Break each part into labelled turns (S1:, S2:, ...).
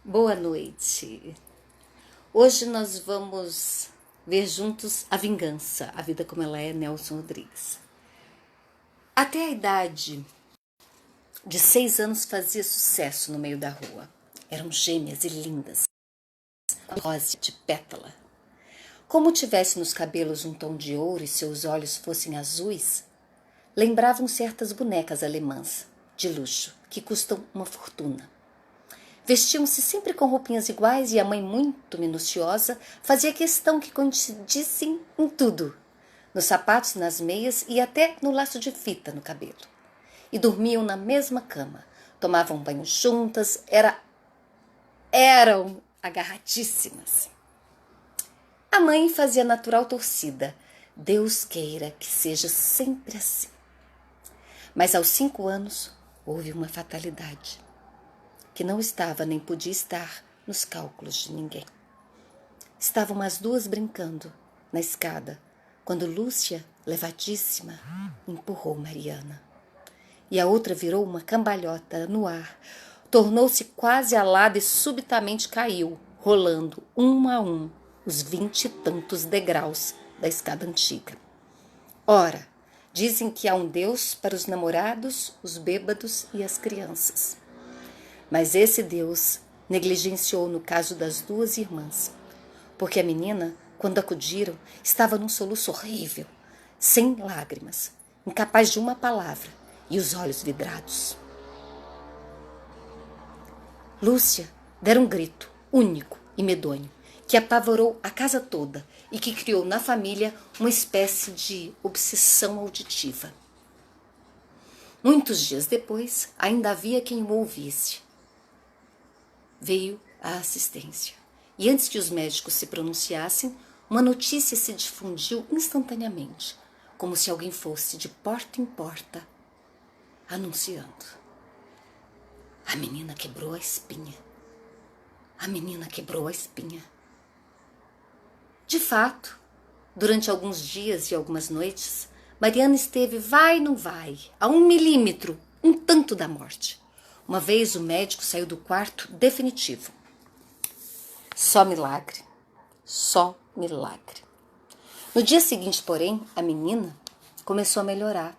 S1: Boa noite. Hoje nós vamos ver juntos A Vingança, a vida como ela é, Nelson Rodrigues. Até a idade de 6 anos fazia sucesso no meio da rua. Eram gêmeas e lindas, rosa de pétala. Como tivesse nos cabelos um tom de ouro e seus olhos fossem azuis, lembravam certas bonecas alemãs de luxo que custam uma fortuna. Vestiam-se sempre com roupinhas iguais e a mãe, muito minuciosa, fazia questão que coincidissem em tudo. Nos sapatos, nas meias e até no laço de fita no cabelo. E dormiam na mesma cama, tomavam banho juntas, eram agarradíssimas. A mãe fazia natural torcida. Deus queira que seja sempre assim. Mas aos 5 anos houve uma fatalidade que não estava nem podia estar nos cálculos de ninguém. Estavam as duas brincando na escada, quando Lúcia, levadíssima, empurrou Mariana. E a outra virou uma cambalhota no ar, tornou-se quase alada e subitamente caiu, rolando um a um os 20 e tantos degraus da escada antiga. Ora, dizem que há um Deus para os namorados, os bêbados e as crianças. Mas esse Deus negligenciou no caso das duas irmãs, porque a menina, quando acudiram, estava num soluço horrível, sem lágrimas, incapaz de uma palavra e os olhos vidrados. Lúcia dera um grito único e medonho, que apavorou a casa toda e que criou na família uma espécie de obsessão auditiva. Muitos dias depois, ainda havia quem o ouvisse. Veio a assistência. E antes que os médicos se pronunciassem, uma notícia se difundiu instantaneamente, como se alguém fosse de porta em porta, anunciando. A menina quebrou a espinha. A menina quebrou a espinha. De fato, durante alguns dias e algumas noites, Mariana esteve vai não vai, a 1 milímetro, um tanto da morte. Uma vez o médico saiu do quarto definitivo. Só milagre. Só milagre. No dia seguinte, porém, a menina começou a melhorar.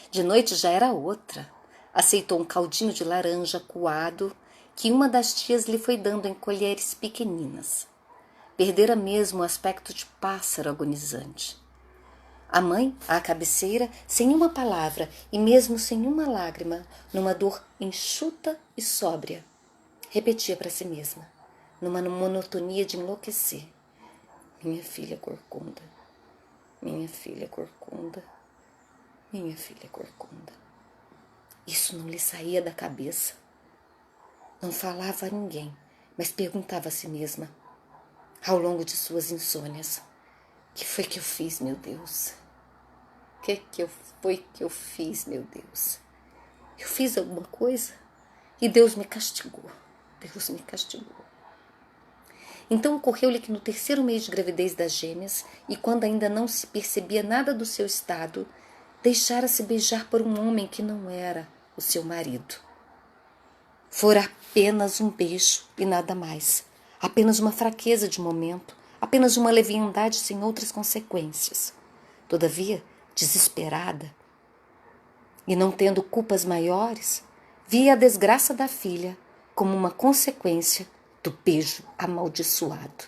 S1: De noite já era outra. Aceitou um caldinho de laranja coado que uma das tias lhe foi dando em colheres pequeninas. Perdera mesmo o aspecto de pássaro agonizante. A mãe, à cabeceira, sem uma palavra e mesmo sem uma lágrima, numa dor enxuta e sóbria, repetia para si mesma, numa monotonia de enlouquecer: minha filha corcunda, minha filha corcunda, minha filha corcunda. Isso não lhe saía da cabeça. Não falava a ninguém, mas perguntava a si mesma, ao longo de suas insônias: que foi que eu fiz, meu Deus? Foi que eu fiz, meu Deus? Eu fiz alguma coisa e Deus me castigou. Deus me castigou. Então ocorreu-lhe que no 3º mês de gravidez das gêmeas, e quando ainda não se percebia nada do seu estado, deixara-se beijar por um homem que não era o seu marido. Fora apenas um beijo e nada mais. Apenas uma fraqueza de momento, apenas uma leviandade sem outras consequências. Todavia, desesperada, e não tendo culpas maiores, via a desgraça da filha como uma consequência do beijo amaldiçoado.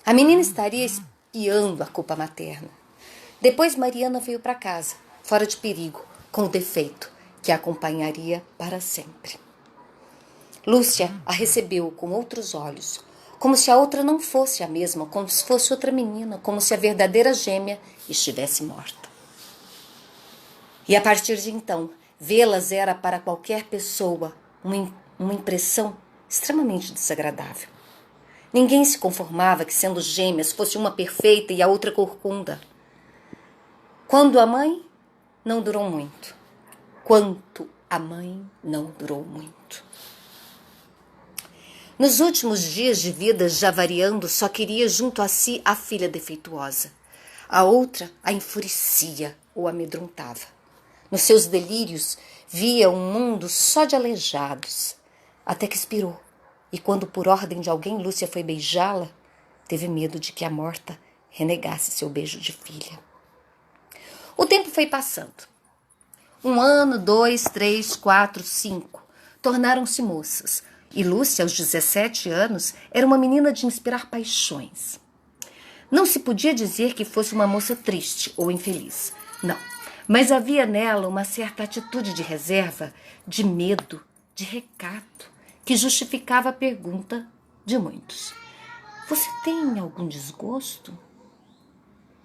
S1: A menina estaria espiando a culpa materna. Depois Mariana veio para casa, fora de perigo, com o defeito que a acompanharia para sempre. Lúcia a recebeu com outros olhos, como se a outra não fosse a mesma, como se fosse outra menina, como se a verdadeira gêmea estivesse morta. E a partir de então, vê-las era para qualquer pessoa uma impressão extremamente desagradável. Ninguém se conformava que, sendo gêmeas, fosse uma perfeita e a outra corcunda. Quando a mãe não durou muito. Quanto a mãe não durou muito. Nos últimos dias de vida, já variando, só queria junto a si a filha defeituosa. A outra a enfurecia ou amedrontava. Nos seus delírios, via um mundo só de aleijados, até que expirou E quando por ordem de alguém Lúcia foi beijá-la, teve medo de que a morta renegasse seu beijo de filha. O tempo foi passando. 1 ano, 2, 3, 4, 5. Tornaram-se moças. E Lúcia, aos 17 anos, era uma menina de inspirar paixões. Não se podia dizer que fosse uma moça triste ou infeliz. Não. Mas havia nela uma certa atitude de reserva, de medo, de recato, que justificava a pergunta de muitos. Você tem algum desgosto?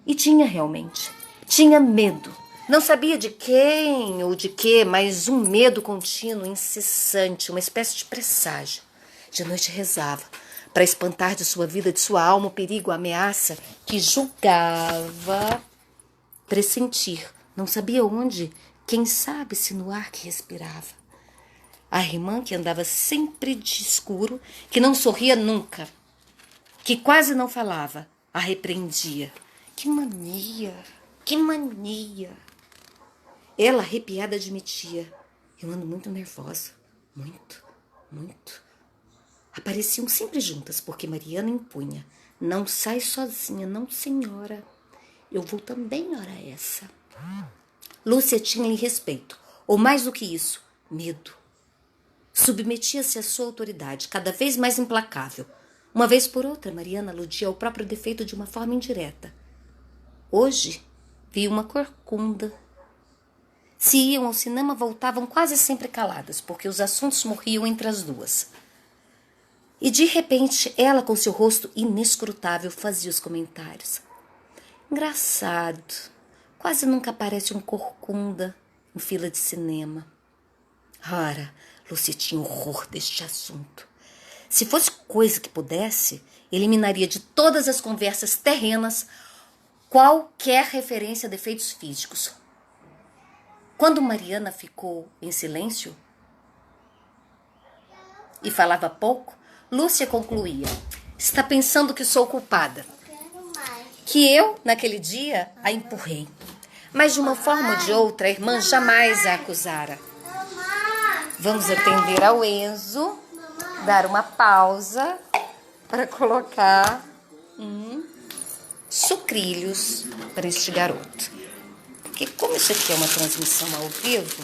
S1: E tinha realmente. Tinha medo. Não sabia de quem ou de quê, mas um medo contínuo, incessante, uma espécie de presságio. De noite rezava, para espantar de sua vida, de sua alma, o perigo, a ameaça que julgava pressentir. Não sabia onde, quem sabe se no ar que respirava. A irmã que andava sempre de escuro, que não sorria nunca, que quase não falava, a repreendia. Que mania, que mania. Ela, arrepiada, admitia. Eu ando muito nervosa, muito, muito. Apareciam sempre juntas, porque Mariana impunha. Não sai sozinha, não, senhora. Eu vou também, hora essa. Lúcia tinha-lhe respeito, ou mais do que isso, medo. Submetia-se à sua autoridade, cada vez mais implacável. Uma vez por outra, Mariana aludia ao próprio defeito de uma forma indireta. Hoje, vi uma corcunda. Se iam ao cinema, voltavam quase sempre caladas, porque os assuntos morriam entre as duas. E de repente, ela, com seu rosto inescrutável, fazia os comentários. Engraçado, quase nunca aparece um corcunda em fila de cinema. Ora, Lúcia tinha horror deste assunto. Se fosse coisa que pudesse, eliminaria de todas as conversas terrenas qualquer referência a defeitos físicos. Quando Mariana ficou em silêncio e falava pouco, Lúcia concluía: está pensando que sou culpada, que eu, naquele dia, a empurrei. Mas de uma forma ou de outra, a irmã jamais a acusara. Vamos atender ao Enzo, dar uma pausa para colocar sucrilhos para este garoto. Porque como isso aqui é uma transmissão ao vivo,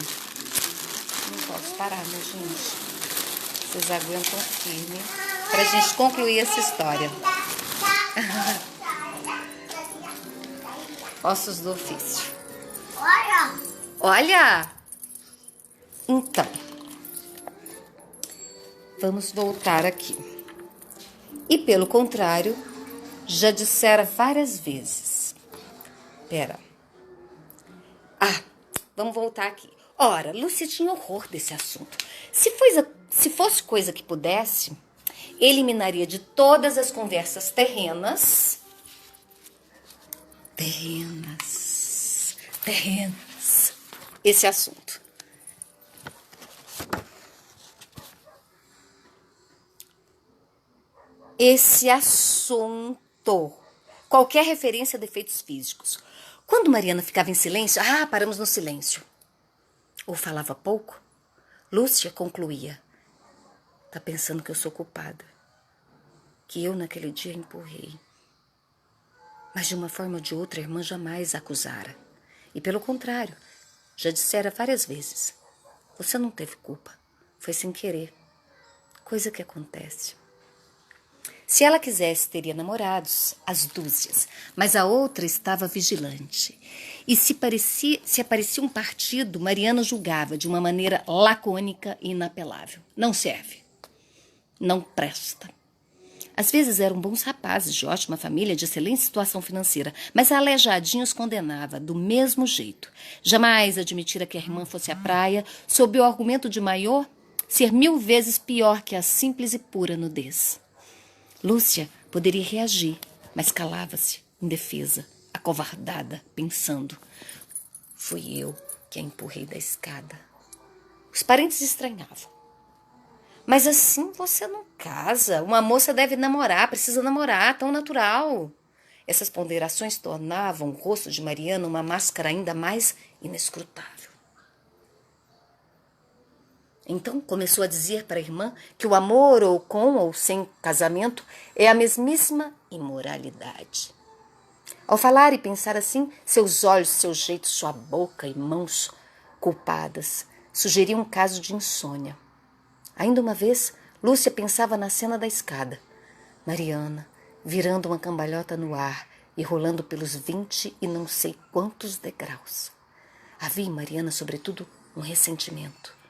S1: não posso parar, né, gente? Vocês aguentam firme para a gente concluir essa história. Ossos do ofício. Olha! Então, vamos voltar aqui. E pelo contrário, já dissera várias vezes. Vamos voltar aqui. Ora, Lúcia tinha horror desse assunto. Se fosse coisa que pudesse, eliminaria de todas as conversas terrenas, esse assunto. Qualquer referência a defeitos físicos. Quando Mariana ficava em silêncio, paramos no silêncio. Ou falava pouco, Lúcia concluía: tá pensando que eu sou culpada, que eu naquele dia empurrei. Mas de uma forma ou de outra, a irmã jamais a acusara. E pelo contrário, já dissera várias vezes: você não teve culpa, foi sem querer, coisa que acontece. Se ela quisesse, teria namorados, às dúzias, mas a outra estava vigilante. E se aparecia um partido, Mariana julgava de uma maneira lacônica e inapelável. Não serve. Não presta. Às vezes eram bons rapazes, de ótima família, de excelente situação financeira, mas a aleijadinha os condenava do mesmo jeito. Jamais admitira que a irmã fosse à praia, sob o argumento de maior ser 1000 vezes pior que a simples e pura nudez. Lúcia poderia reagir, mas calava-se, indefesa, acovardada, pensando: fui eu que a empurrei da escada. Os parentes estranhavam. Mas assim você não casa. Uma moça deve namorar, precisa namorar, tão natural. Essas ponderações tornavam o rosto de Mariana uma máscara ainda mais inescrutável. Então começou a dizer para a irmã que o amor, ou com ou sem casamento, é a mesmíssima imoralidade. Ao falar e pensar assim, seus olhos, seu jeito, sua boca e mãos culpadas sugeriam um caso de insônia. Ainda uma vez, Lúcia pensava na cena da escada. Mariana, virando uma cambalhota no ar e rolando pelos 20 e não sei quantos degraus. Havia em Mariana, sobretudo, um ressentimento.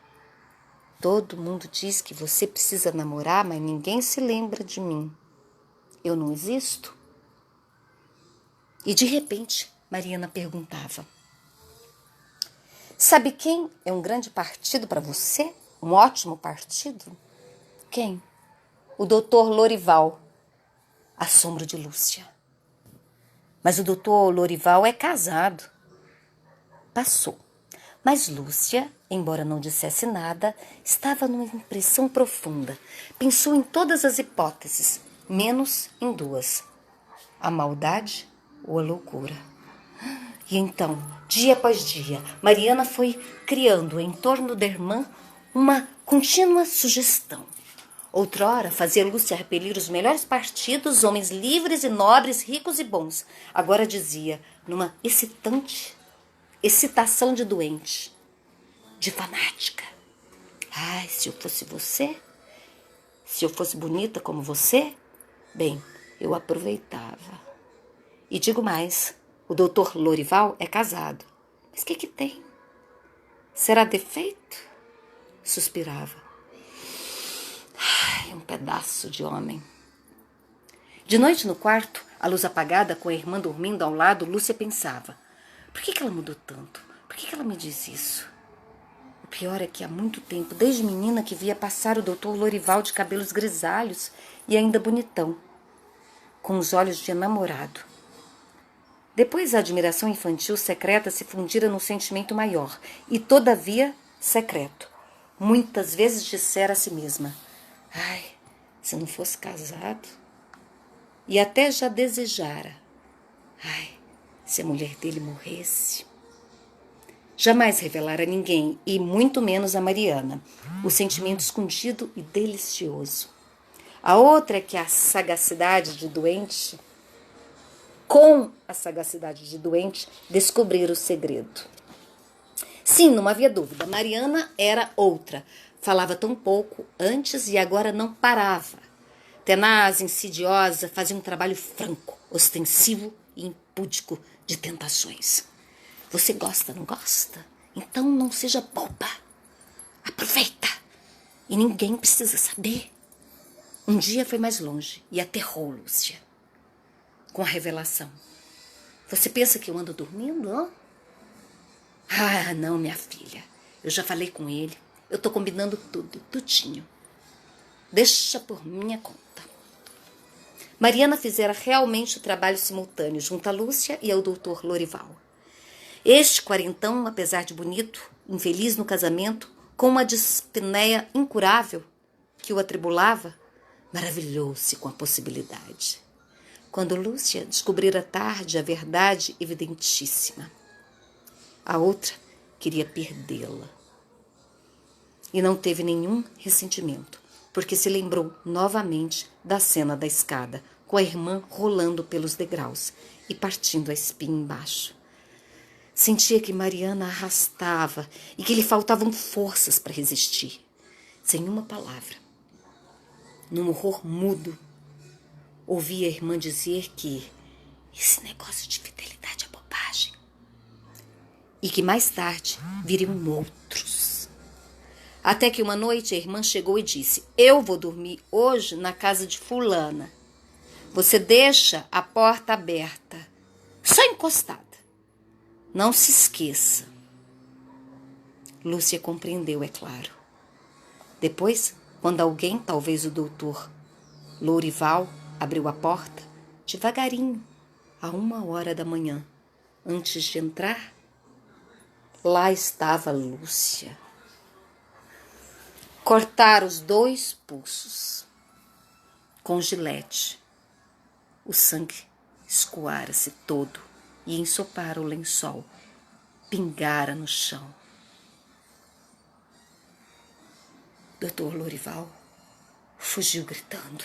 S1: Todo mundo diz que você precisa namorar, mas ninguém se lembra de mim. Eu não existo? E de repente, Mariana perguntava: sabe quem é um grande partido para você? Um ótimo partido? Quem? O doutor Lorival. Assombro de Lúcia. Mas o doutor Lorival é casado. Passou. Mas Lúcia, embora não dissesse nada, estava numa impressão profunda. Pensou em todas as hipóteses, menos em duas: a maldade ou a loucura. E então, dia após dia, Mariana foi criando em torno da irmã uma contínua sugestão. Outrora fazia Lúcia repelir os melhores partidos, homens livres e nobres, ricos e bons. Agora dizia, numa excitação de doente, de fanática: ai, se eu fosse você, se eu fosse bonita como você, bem, eu aproveitava. E digo mais, o doutor Lorival é casado. Mas o que tem? Será defeito? Suspirava. Ai, um pedaço de homem. De noite no quarto, a luz apagada, com a irmã dormindo ao lado, Lúcia pensava: por que ela mudou tanto? Por que ela me diz isso? O pior é que há muito tempo, desde menina, que via passar o doutor Lorival de cabelos grisalhos e ainda bonitão, com os olhos de enamorado. Depois a admiração infantil secreta se fundira num sentimento maior, e todavia secreto. Muitas vezes dissera a si mesma: ai, se não fosse casado. E até já desejara: ai, se a mulher dele morresse. Jamais revelara a ninguém, e muito menos a Mariana, o sentimento escondido e delicioso. A outra é que com a sagacidade de doente, descobrir o segredo. Sim, não havia dúvida, Mariana era outra. Falava tão pouco antes e agora não parava. Tenaz, insidiosa, fazia um trabalho franco, ostensivo e impúdico de tentações. Você gosta, não gosta? Então não seja boba. Aproveita. E ninguém precisa saber. Um dia foi mais longe e aterrou Lúcia com a revelação. Você pensa que eu ando dormindo, ó? Ah, não, minha filha. Eu já falei com ele. Eu tô combinando tudo, tudinho. Deixa por minha conta. Mariana fizera realmente o trabalho simultâneo junto a Lúcia e ao doutor Lorival. Este quarentão, apesar de bonito, infeliz no casamento, com uma dispneia incurável que o atribulava, maravilhou-se com a possibilidade. Quando Lúcia descobrira tarde a verdade evidentíssima, a outra queria perdê-la. E não teve nenhum ressentimento, porque se lembrou novamente da cena da escada, com a irmã rolando pelos degraus e partindo a espinha embaixo. Sentia que Mariana arrastava e que lhe faltavam forças para resistir. Sem uma palavra, num horror mudo, ouvia a irmã dizer que esse negócio de fidelidade é bobagem. E que mais tarde viriam outros. Até que uma noite a irmã chegou e disse: eu vou dormir hoje na casa de fulana. Você deixa a porta aberta, só encostada. Não se esqueça. Lúcia compreendeu, é claro. Depois, quando alguém, talvez o doutor Lorival, abriu a porta, devagarinho, a 1h da manhã, antes de entrar, lá estava Lúcia. Cortar os 2 pulsos com gilete. O sangue escoara-se todo e ensopara o lençol, pingara no chão. Dr. Lorival fugiu gritando.